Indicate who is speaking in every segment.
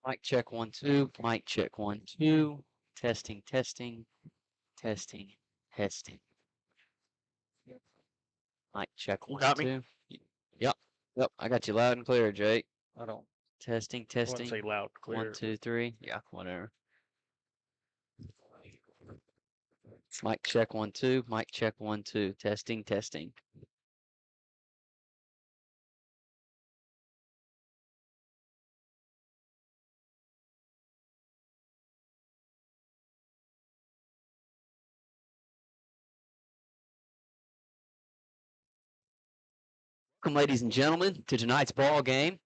Speaker 1: Mic check 1 2. Mic check 1 2. Testing, testing, testing, testing. Mic check
Speaker 2: You
Speaker 1: 1
Speaker 2: got me?
Speaker 1: 2. Yep, yep. I got you loud and clear, Jake.
Speaker 2: I don't.
Speaker 1: Testing,
Speaker 2: I wouldn't
Speaker 1: testing.
Speaker 2: say loud,
Speaker 1: 1
Speaker 2: clear.
Speaker 1: 2 3. Yeah, whatever. Mic check 1 2. Mic check 1 2. Testing, testing. Welcome, ladies and gentlemen, to tonight's ball game.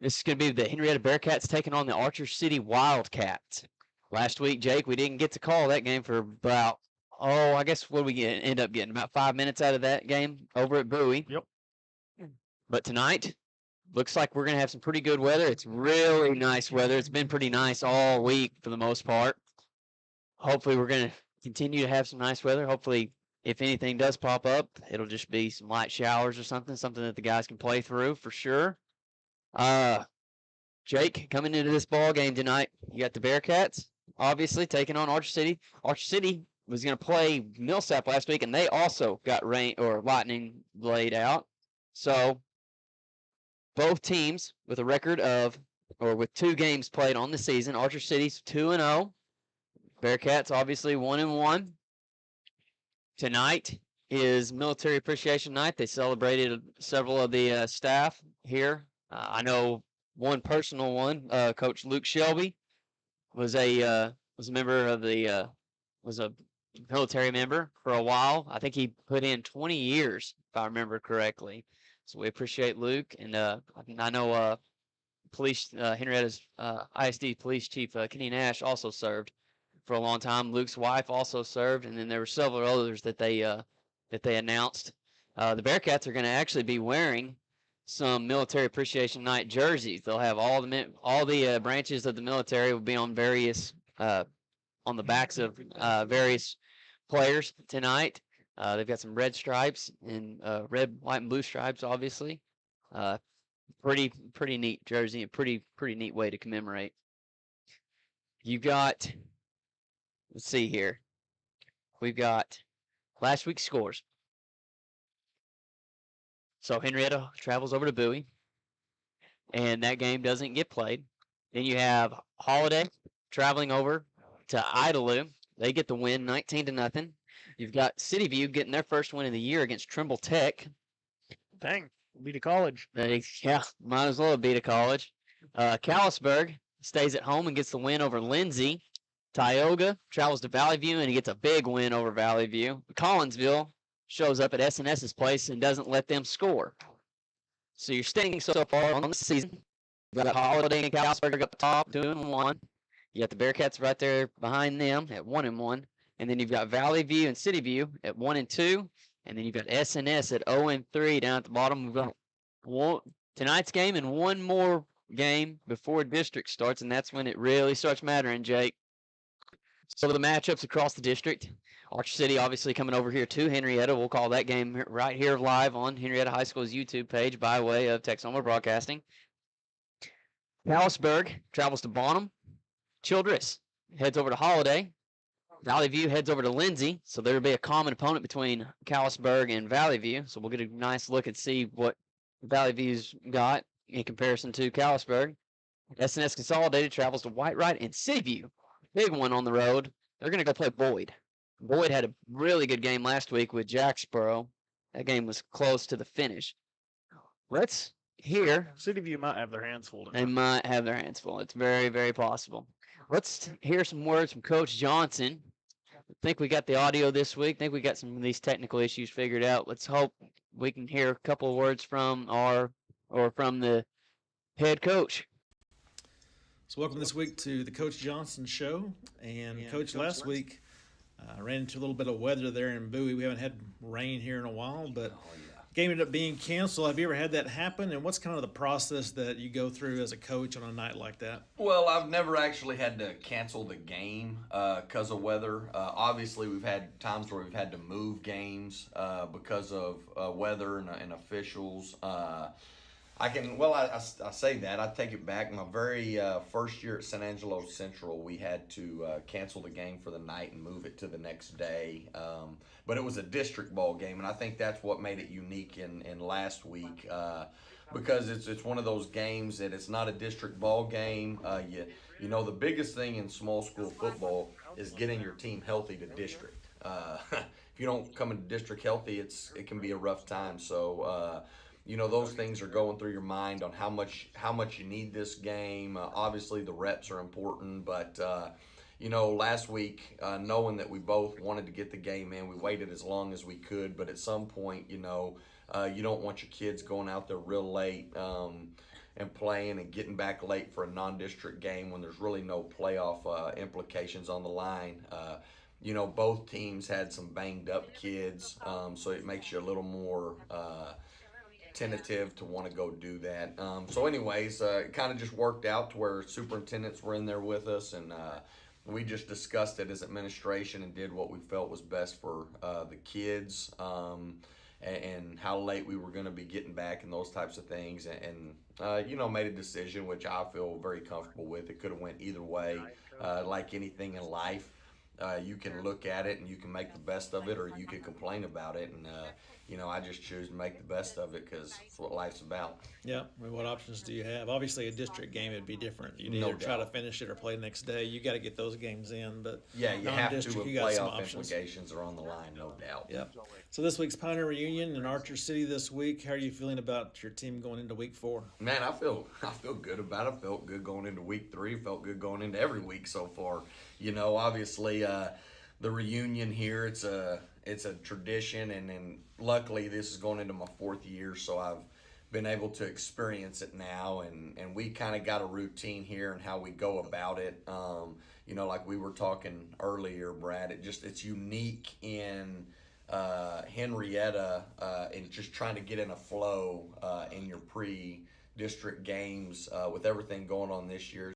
Speaker 1: This is going to be the Henrietta Bearcats taking on the Archer City Wildcats. Last week, Jake, we didn't get to call that game for about, I guess what did we end up getting? About 5 minutes out of that game over at Bowie.
Speaker 2: Yep.
Speaker 1: But tonight, looks like we're going to have some pretty good weather. It's really nice weather. It's been pretty nice all week for the most part. Hopefully, we're going to continue to have some nice weather. Hopefully, if anything does pop up, it'll just be some light showers or something that the guys can play through for sure. Jake, coming into this ball game tonight, you got the Bearcats, obviously taking on Archer City. Archer City was going to play Millsap last week, and they also got rain or lightning laid out. So both teams with a record of, or with 2 games played on the season. Archer City's 2-0. Bearcats obviously 1-1. Tonight is Military Appreciation Night. They celebrated several of the staff here. I know one personal one. Coach Luke Shelby was a member of the was a military member for a while. I think he put in 20 years, if I remember correctly. So we appreciate Luke, and I know police Henrietta's ISD Police Chief Kenny Nash also served for a long time. Luke's wife also served, and then there were several others that they announced. The Bearcats are going to actually be wearing some Military Appreciation Night jerseys. They'll have all the branches of the military will be on various on the backs of various players tonight. They've got some red stripes and red, white, and blue stripes, obviously. Pretty neat jersey, and pretty neat way to commemorate. You got, let's see here. We've got last week's scores. So Henrietta travels over to Bowie, and that game doesn't get played. Then you have Holiday traveling over to Idalou. They get the win 19-0. You've got City View getting their first win of the year against Trimble Tech.
Speaker 2: Dang, beat a college.
Speaker 1: Yeah, might as well beat a college. Callisburg stays at home and gets the win over Lindsay. Tioga travels to Valley View and he gets a big win over Valley View. Collinsville shows up at SNS's place and doesn't let them score. So you're standing so far on the season. You got Holiday and Callisburg up top, 2-1. You got the Bearcats right there behind them at 1-1. And then you've got Valley View and City View at 1-2. And then you've got SNS at 0-3 down at the bottom. We've got tonight's game and one more game before district starts, and that's when it really starts mattering, Jake. So the matchups across the district. Archer City obviously coming over here to Henrietta. We'll call that game right here live on Henrietta High School's YouTube page by way of Texoma Broadcasting. Callisburg travels to Bonham. Childress heads over to Holiday. Valley View heads over to Lindsay, so there will be a common opponent between Callisburg and Valley View. So we'll get a nice look and see what Valley View's got in comparison to Callisburg. SNS Consolidated travels to Whitewright and City View. Big one on the road. They're going to go play Boyd. Boyd had a really good game last week with Jacksboro. That game was close to the finish. Let's hear.
Speaker 2: City View might have their hands full.
Speaker 1: They might have their hands full. It's very, very possible. Let's hear some words from Coach Johnson. I think we got the audio this week. I think we got some of these technical issues figured out. Let's hope we can hear a couple of words from from the head coach.
Speaker 3: So welcome this week to the Coach Johnson Show. And Coach, last week ran into a little bit of weather there in Bowie. We haven't had rain here in a while, but game ended up being canceled. Have you ever had that happen? And what's kind of the process that you go through as a coach on a night like that?
Speaker 4: Well, I've never actually had to cancel the game because of weather. Obviously, we've had times where we've had to move games because of weather and officials. I say that. I take it back. My very first year at San Angelo Central, we had to cancel the game for the night and move it to the next day. But it was a district ball game, and I think that's what made it unique in last week. Because it's one of those games that it's not a district ball game. You know, the biggest thing in small school football is getting your team healthy to district. If you don't come into district healthy, it can be a rough time. So you know, those things are going through your mind on how much you need this game. Obviously, the reps are important, but you know, last week, knowing that we both wanted to get the game in, we waited as long as we could. But at some point, you know, you don't want your kids going out there real late and playing and getting back late for a non-district game when there's really no playoff implications on the line. You know, both teams had some banged up kids, so it makes you a little more tentative to want to go do that. So anyways, it kind of just worked out to where superintendents were in there with us, and we just discussed it as administration and did what we felt was best for the kids, and how late we were going to be getting back and those types of things, and you know, made a decision which I feel very comfortable with. It could have went either way. Like anything in life, you can look at it and you can make the best of it, or you can complain about it. And you know, I just choose to make the best of it because it's what life's about.
Speaker 3: Yeah. I mean, what options do you have? Obviously, a district game would be different. You'd
Speaker 4: No
Speaker 3: either try to
Speaker 4: doubt.
Speaker 3: finish it or play the next day. You got to get those games in, but
Speaker 4: Yeah, you have to.
Speaker 3: non-district,
Speaker 4: With
Speaker 3: you got some
Speaker 4: playoff
Speaker 3: options.
Speaker 4: implications are on the line, no doubt.
Speaker 3: Yep. So this week's Pioneer Reunion in Archer City this week. How are you feeling about your team going into week 4?
Speaker 4: Man, I feel good about it. Felt good going into week 3. Felt good going into every week so far. You know, obviously, the reunion here, it's a tradition, and luckily this is going into my 4th year, so I've been able to experience it now, and we kind of got a routine here and how we go about it. You know, like we were talking earlier, Brad, it's unique in Henrietta, and just trying to get in a flow in your pre-district games with everything going on this year.